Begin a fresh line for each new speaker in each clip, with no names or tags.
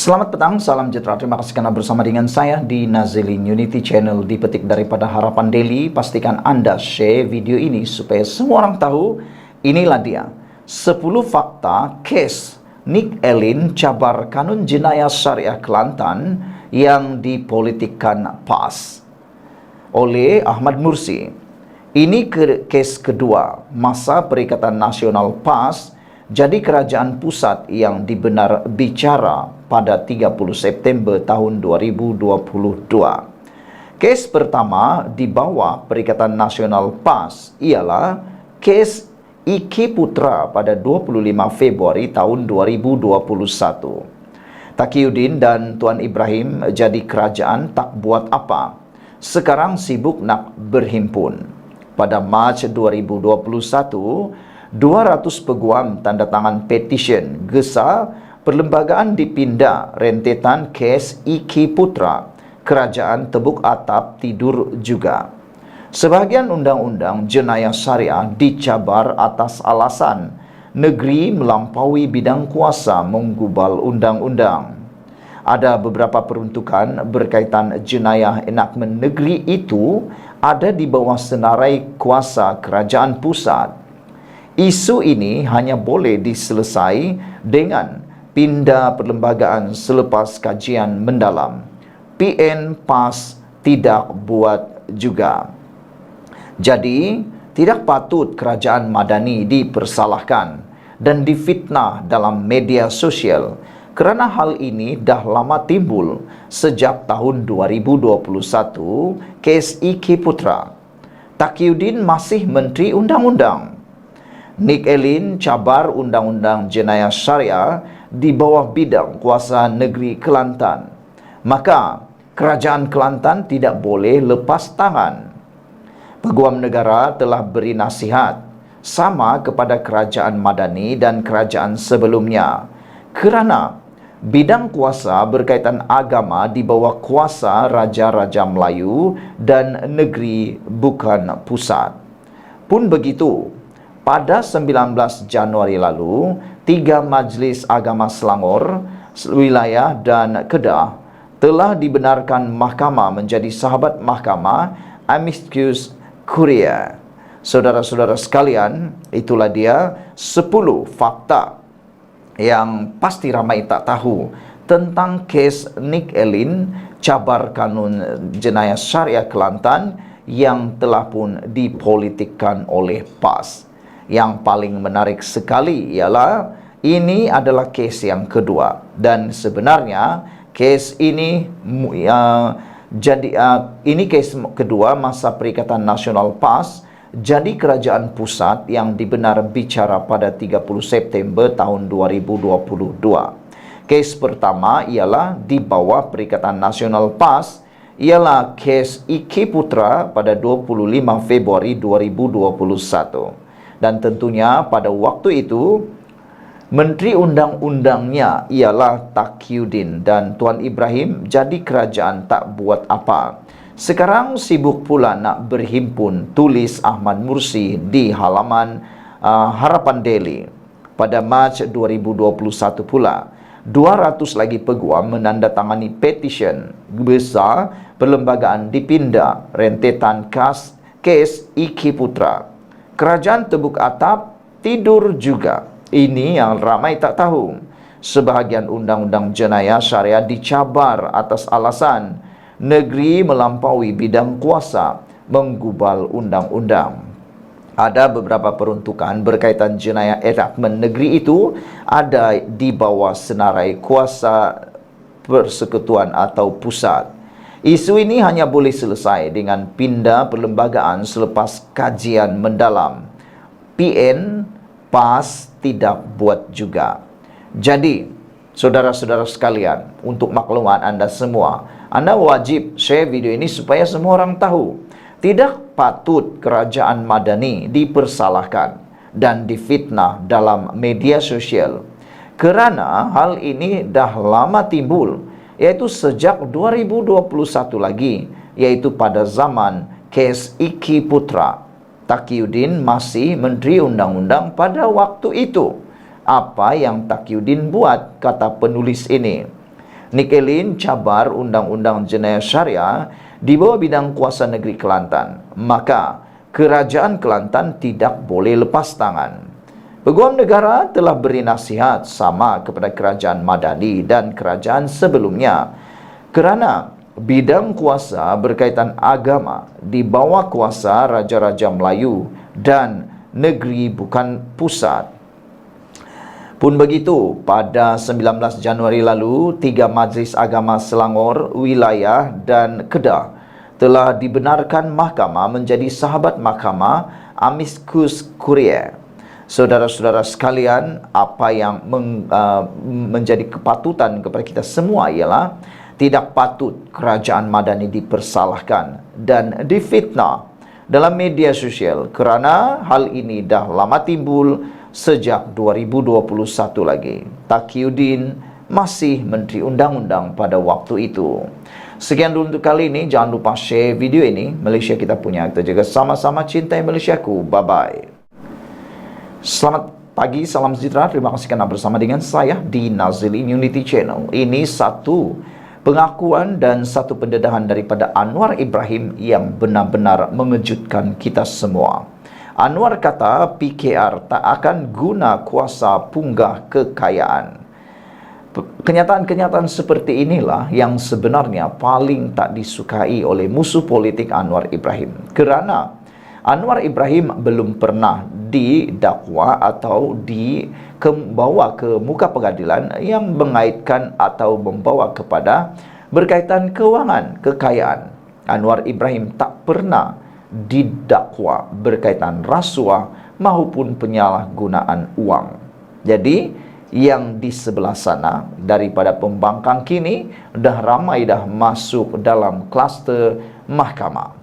Selamat petang, salam sejahtera. Terima kasih karena bersama dengan saya di Nazilin Unity Channel. Dipetik daripada Harapan Daily. Pastikan Anda share video ini supaya semua orang tahu. Inilah dia 10 fakta kes Nick Elin cabar kanun jenayah syariah Kelantan yang dipolitikkan PAS oleh Ahmad Mursi. Ini kes kedua masa Perikatan Nasional PAS jadi kerajaan pusat yang dibenar bicara pada 30 September tahun 2022. Kes pertama di bawah Perikatan Nasional PAS ialah kes Iki Putra pada 25 Februari tahun 2021. Taqiyuddin dan Tuan Ibrahim jadi kerajaan tak buat apa. Sekarang sibuk nak berhimpun. Pada Mac 2021, 200 peguam tanda tangan petisyen gesa perlembagaan dipindah rentetan kes Iki Putra. Kerajaan tebuk atap tidur juga. Sebahagian undang-undang jenayah syariah dicabar atas alasan negeri melampaui bidang kuasa menggubal undang-undang. Ada beberapa peruntukan berkaitan jenayah enakmen negeri itu ada di bawah senarai kuasa kerajaan pusat. Isu ini hanya boleh diselesai dengan pindah perlembagaan selepas kajian mendalam. PN PAS tidak buat juga. Jadi, tidak patut kerajaan madani dipersalahkan dan difitnah dalam media sosial kerana hal ini dah lama timbul sejak tahun 2021 kes Iki Putra. Taqiyuddin masih Menteri Undang-Undang. Nick Elin cabar undang-undang jenayah syariah di bawah bidang kuasa negeri Kelantan. Maka kerajaan Kelantan tidak boleh lepas tangan. Peguam negara telah beri nasihat sama kepada kerajaan madani dan kerajaan sebelumnya kerana bidang kuasa berkaitan agama di bawah kuasa Raja-Raja Melayu dan negeri bukan pusat. Pun begitu, pada 19 Januari lalu, 3 Majlis Agama Selangor, Wilayah dan Kedah telah dibenarkan mahkamah menjadi sahabat mahkamah amicus curiae. Saudara-saudara sekalian, itulah dia 10 fakta yang pasti ramai tak tahu tentang kes Nick Elin cabar kanun jenayah syariah Kelantan yang telah pun dipolitikkan oleh PAS. Yang paling menarik sekali ialah ini adalah kes yang kedua dan sebenarnya kes ini ini kes kedua masa Perikatan Nasional PAS jadi kerajaan pusat yang dibenar bicara pada 30 September tahun 2022. Kes pertama ialah di bawah Perikatan Nasional PAS ialah kes Iki Putra pada 25 Februari 2021. Dan tentunya pada waktu itu Menteri Undang-Undangnya ialah Taqiyuddin dan Tuan Ibrahim jadi kerajaan tak buat apa. Sekarang sibuk pula nak berhimpun, tulis Ahmad Mursi di halaman Harapan Daily. Pada Mac 2021 pula, 200 lagi peguam menandatangani petisyen besar perlembagaan dipindah rentetan kes Iki Putra. Kerajaan tebuk atap tidur juga. Ini yang ramai tak tahu. Sebahagian undang-undang jenayah syariah dicabar atas alasan negeri melampaui bidang kuasa menggubal undang-undang. Ada beberapa peruntukan berkaitan jenayah enakmen negeri itu ada di bawah senarai kuasa persekutuan atau pusat. Isu ini hanya boleh selesai dengan pindah perlembagaan selepas kajian mendalam. PN PAS tidak buat juga. Jadi, saudara-saudara sekalian, untuk maklumat anda semua, anda wajib share video ini supaya semua orang tahu. Tidak patut kerajaan madani dipersalahkan dan difitnah dalam media sosial. Kerana hal ini dah lama timbul, yaitu sejak 2021 lagi, yaitu pada zaman kes Iki Putra. Taqiyuddin masih Menteri Undang-Undang pada waktu itu. Apa yang Taqiyuddin buat, kata penulis ini? Nikelin cabar Undang-Undang Jenayah Syariah di bawah bidang kuasa negeri Kelantan, maka Kerajaan Kelantan tidak boleh lepas tangan. Peguam negara telah beri nasihat sama kepada Kerajaan Madani dan kerajaan sebelumnya kerana bidang kuasa berkaitan agama di bawah kuasa Raja-Raja Melayu dan negeri bukan pusat. Pun begitu, pada 19 Januari lalu, 3 Majlis Agama Selangor, Wilayah dan Kedah telah dibenarkan mahkamah menjadi sahabat mahkamah Amicus Curiae. Saudara-saudara sekalian, apa yang menjadi kepatutan kepada kita semua ialah tidak patut Kerajaan Madani dipersalahkan dan difitnah dalam media sosial kerana hal ini dah lama timbul sejak 2021 lagi. Taqiyuddin masih Menteri Undang-Undang pada waktu itu. Sekian dulu untuk kali ini. Jangan lupa share video ini. Malaysia kita punya. Kita jaga sama-sama cintai Malaysiaku. Bye-bye. Selamat pagi, salam sejahtera. Terima kasih kerana bersama dengan saya di Nazilin Unity Channel. Ini satu pengakuan dan satu pendedahan daripada Anwar Ibrahim yang benar-benar mengejutkan kita semua. Anwar kata PKR tak akan guna kuasa punggah kekayaan. Kenyataan-kenyataan seperti inilah yang sebenarnya paling tak disukai oleh musuh politik Anwar Ibrahim. Kerana Anwar Ibrahim belum pernah didakwa atau dibawa ke muka pengadilan yang mengaitkan atau membawa kepada berkaitan kewangan, kekayaan. Anwar Ibrahim tak pernah didakwa berkaitan rasuah maupun penyalahgunaan uang. Jadi yang di sebelah sana daripada pembangkang kini dah ramai dah masuk dalam kluster mahkamah.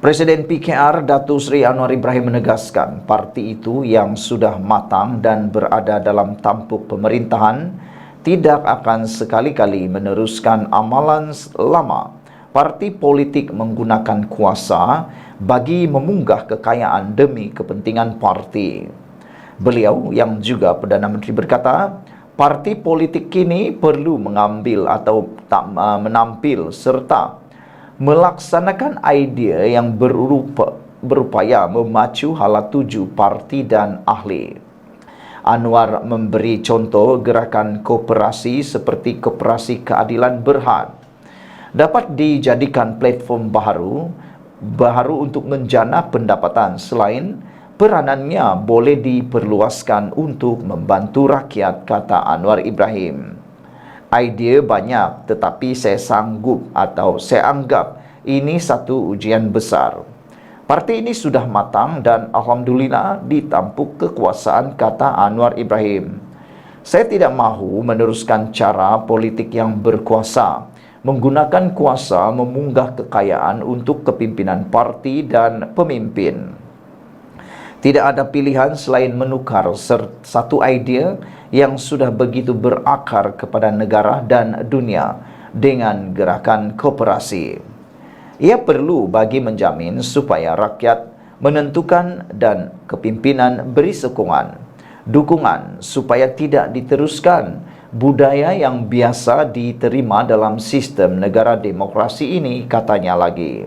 Presiden PKR Datuk Seri Anwar Ibrahim menegaskan parti itu yang sudah matang dan berada dalam tampuk pemerintahan tidak akan sekali-kali meneruskan amalan lama parti politik menggunakan kuasa bagi memunggah kekayaan demi kepentingan parti. Beliau yang juga Perdana Menteri berkata, parti politik kini perlu mengambil atau menampil serta melaksanakan idea yang berupaya memacu hala tuju parti dan ahli. Anwar memberi contoh gerakan koperasi seperti Koperasi Keadilan Berhad dapat dijadikan platform baru untuk menjana pendapatan selain peranannya boleh diperluaskan untuk membantu rakyat, kata Anwar Ibrahim. Idea banyak tetapi saya sanggup atau saya anggap ini satu ujian besar. Parti ini sudah matang dan alhamdulillah ditampuk kekuasaan, kata Anwar Ibrahim. Saya tidak mahu meneruskan cara politik yang berkuasa, menggunakan kuasa memunggah kekayaan untuk kepimpinan parti dan pemimpin. Tidak ada pilihan selain menukar satu idea yang sudah begitu berakar kepada negara dan dunia dengan gerakan koperasi. Ia perlu bagi menjamin supaya rakyat menentukan dan kepimpinan beri sokongan, dukungan supaya tidak diteruskan budaya yang biasa diterima dalam sistem negara demokrasi ini, katanya lagi.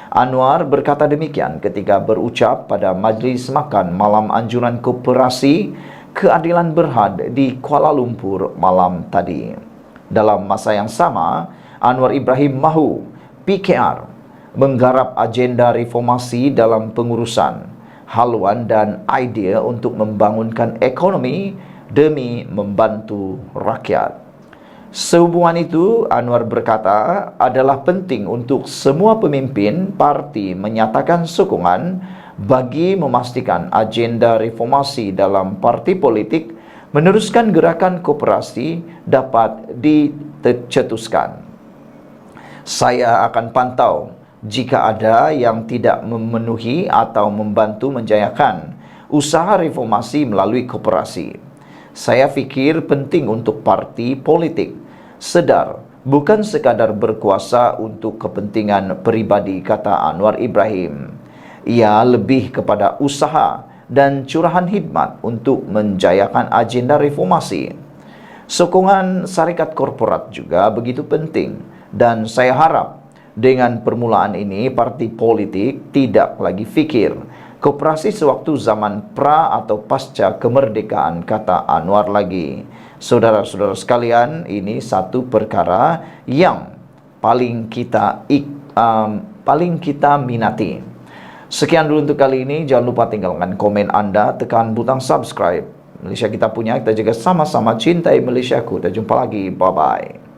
Anwar berkata demikian ketika berucap pada Majlis Makan Malam Anjuran Koperasi Keadilan Berhad di Kuala Lumpur malam tadi. Dalam masa yang sama, Anwar Ibrahim mahu PKR menggarap agenda reformasi dalam pengurusan, haluan dan idea untuk membangunkan ekonomi demi membantu rakyat. Sehubungan itu, Anwar berkata adalah penting untuk semua pemimpin parti menyatakan sokongan bagi memastikan agenda reformasi dalam parti politik meneruskan gerakan koperasi dapat dicetuskan. Saya akan pantau jika ada yang tidak memenuhi atau membantu menjayakan usaha reformasi melalui koperasi. Saya fikir penting untuk parti politik sedar bukan sekadar berkuasa untuk kepentingan peribadi, kata Anwar Ibrahim. Ia lebih kepada usaha dan curahan khidmat untuk menjayakan agenda reformasi. Sokongan syarikat korporat juga begitu penting, dan saya harap dengan permulaan ini parti politik tidak lagi fikir koperasi sewaktu zaman pra atau pasca kemerdekaan, kata Anwar lagi. Saudara-saudara sekalian, ini satu perkara yang paling kita minati. Sekian dulu untuk kali ini. Jangan lupa tinggalkan komen Anda, tekan butang subscribe. Malaysia kita punya, kita juga sama-sama cintai Malaysiaku. Kita jumpa lagi, bye-bye.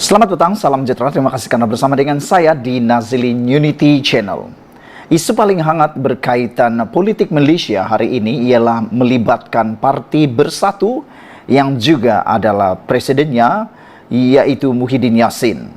Selamat petang, salam sejahtera. Terima kasih karena bersama dengan saya di Nazilin Unity Channel. Isu paling hangat berkaitan politik Malaysia hari ini ialah melibatkan Parti Bersatu yang juga adalah presidennya, yaitu Muhyiddin Yassin.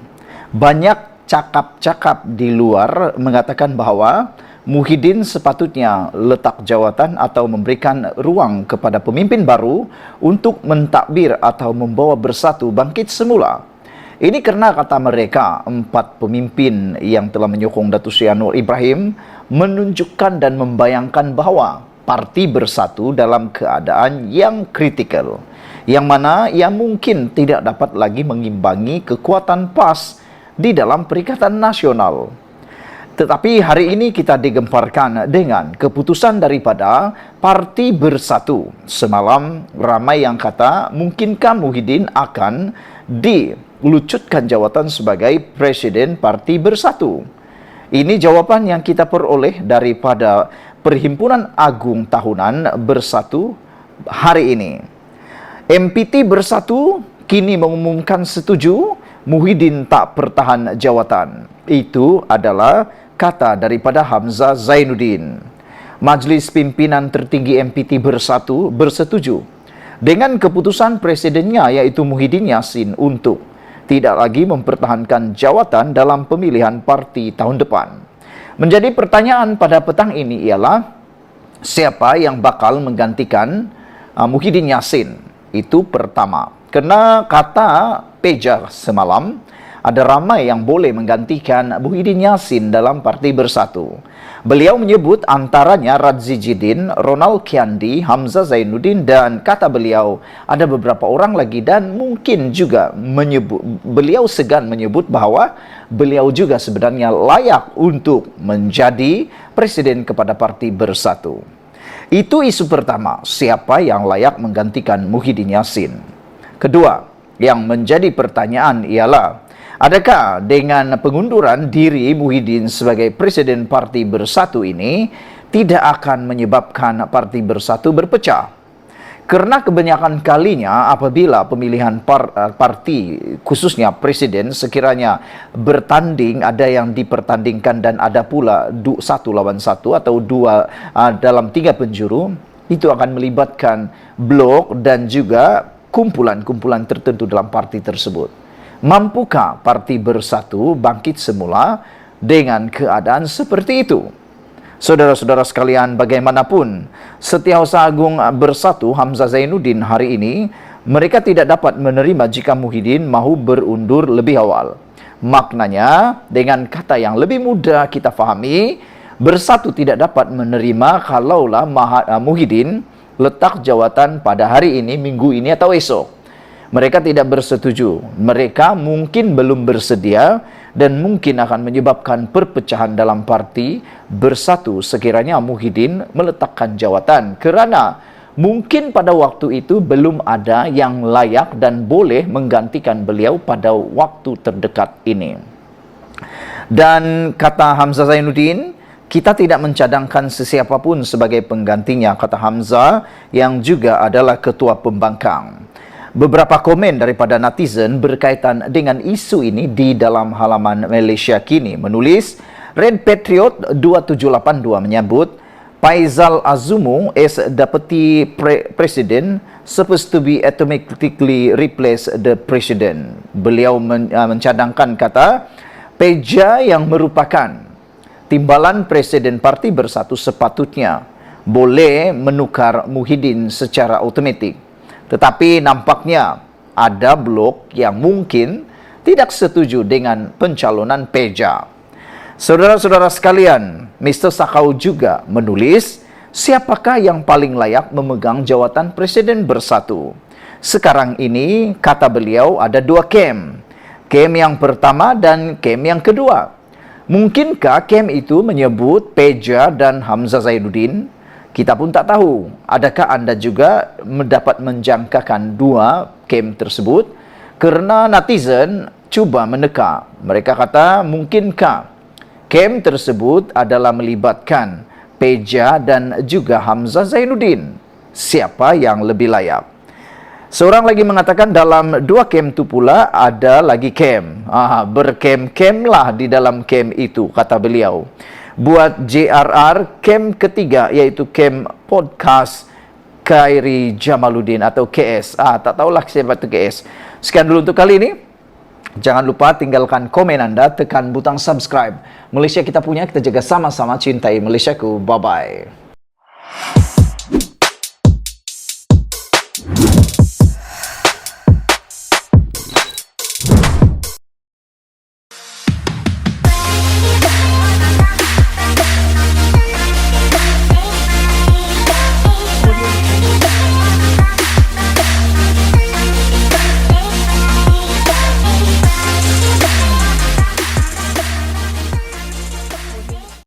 Banyak cakap-cakap di luar mengatakan bahawa Muhyiddin sepatutnya letak jawatan atau memberikan ruang kepada pemimpin baru untuk mentadbir atau membawa Bersatu bangkit semula. Ini kerana kata mereka, 4 pemimpin yang telah menyokong Datuk Seri Anwar Ibrahim menunjukkan dan membayangkan bahawa Parti Bersatu dalam keadaan yang kritikal, yang mana ia mungkin tidak dapat lagi mengimbangi kekuatan PAS di dalam Perikatan Nasional. Tetapi hari ini kita digemparkan dengan keputusan daripada Parti Bersatu. Semalam ramai yang kata mungkinkah Muhyiddin akan dilucutkan jawatan sebagai Presiden Parti Bersatu. Ini jawapan yang kita peroleh daripada Perhimpunan Agung Tahunan Bersatu hari ini. MPT Bersatu kini mengumumkan setuju Muhyiddin tak pertahan jawatan. Itu adalah kata daripada Hamzah Zainuddin. Majlis Pimpinan Tertinggi MPT Bersatu bersetuju dengan keputusan presidennya, iaitu Muhyiddin Yassin, untuk tidak lagi mempertahankan jawatan dalam pemilihan parti tahun depan. Menjadi pertanyaan pada petang ini ialah siapa yang bakal menggantikan Muhyiddin Yassin. Itu pertama. Kerana kata Peja semalam, ada ramai yang boleh menggantikan Muhyiddin Yassin dalam Parti Bersatu. Beliau menyebut antaranya Radzi Jidin, Ronald Kiandi, Hamzah Zainuddin, dan kata beliau ada beberapa orang lagi, dan mungkin juga beliau segan menyebut bahawa beliau juga sebenarnya layak untuk menjadi presiden kepada Parti Bersatu. Itu isu pertama, siapa yang layak menggantikan Muhyiddin Yassin. Kedua, yang menjadi pertanyaan ialah, adakah dengan pengunduran diri Muhyiddin sebagai Presiden Parti Bersatu ini tidak akan menyebabkan Parti Bersatu berpecah? Kerana kebanyakan kalinya apabila pemilihan parti, khususnya Presiden, sekiranya bertanding, ada yang dipertandingkan dan ada pula 1 lawan 1 atau 2 dalam 3 penjuru, itu akan melibatkan blok dan juga kumpulan-kumpulan tertentu dalam parti tersebut. Mampukah Parti Bersatu bangkit semula dengan keadaan seperti itu? Saudara-saudara sekalian, bagaimanapun, Setiausaha Agung Bersatu Hamzah Zainuddin hari ini, mereka tidak dapat menerima jika Muhyiddin mahu berundur lebih awal. Maknanya, dengan kata yang lebih mudah kita fahami, Bersatu tidak dapat menerima kalaulah Muhyiddin letak jawatan pada hari ini, minggu ini atau esok. Mereka tidak bersetuju. Mereka mungkin belum bersedia dan mungkin akan menyebabkan perpecahan dalam Parti Bersatu sekiranya Muhyiddin meletakkan jawatan, kerana mungkin pada waktu itu belum ada yang layak dan boleh menggantikan beliau pada waktu terdekat ini. Dan kata Hamzah Zainuddin, kita tidak mencadangkan sesiapa pun sebagai penggantinya, kata Hamzah yang juga adalah ketua pembangkang. Beberapa komen daripada netizen berkaitan dengan isu ini di dalam halaman Malaysia Kini menulis, Red Patriot 2782 menyebut, Faizal Azumu as Deputy President supposed to be automatically replace the President. Beliau mencadangkan kata, Peja yang merupakan timbalan Presiden Parti Bersatu sepatutnya boleh menukar Muhyiddin secara automatik. Tetapi nampaknya ada blok yang mungkin tidak setuju dengan pencalonan Peja. Saudara-saudara sekalian, Mr. Sakau juga menulis, siapakah yang paling layak memegang jawatan Presiden Bersatu? Sekarang ini, kata beliau, ada dua kem. Kem yang pertama dan kem yang kedua. Mungkinkah kem itu menyebut Peja dan Hamzah Zainuddin? Kita pun tak tahu. Adakah Anda juga mendapat menjangkakan dua kem tersebut? Kerana netizen cuba meneka. Mereka kata, mungkinkah kem tersebut adalah melibatkan Peja dan juga Hamzah Zainuddin? Siapa yang lebih layak? Seorang lagi mengatakan dalam dua kem itu pula ada lagi kem. Berkem-kemlah di dalam kem itu, kata beliau. Buat JRR, kem ketiga iaitu kem podcast Khairi Jamaluddin atau KS. Tak tahulah siapa itu KS. Sekian dulu untuk kali ini. Jangan lupa tinggalkan komen Anda, tekan butang subscribe. Malaysia kita punya, kita jaga sama-sama, cintai Malaysiaku. Bye-bye.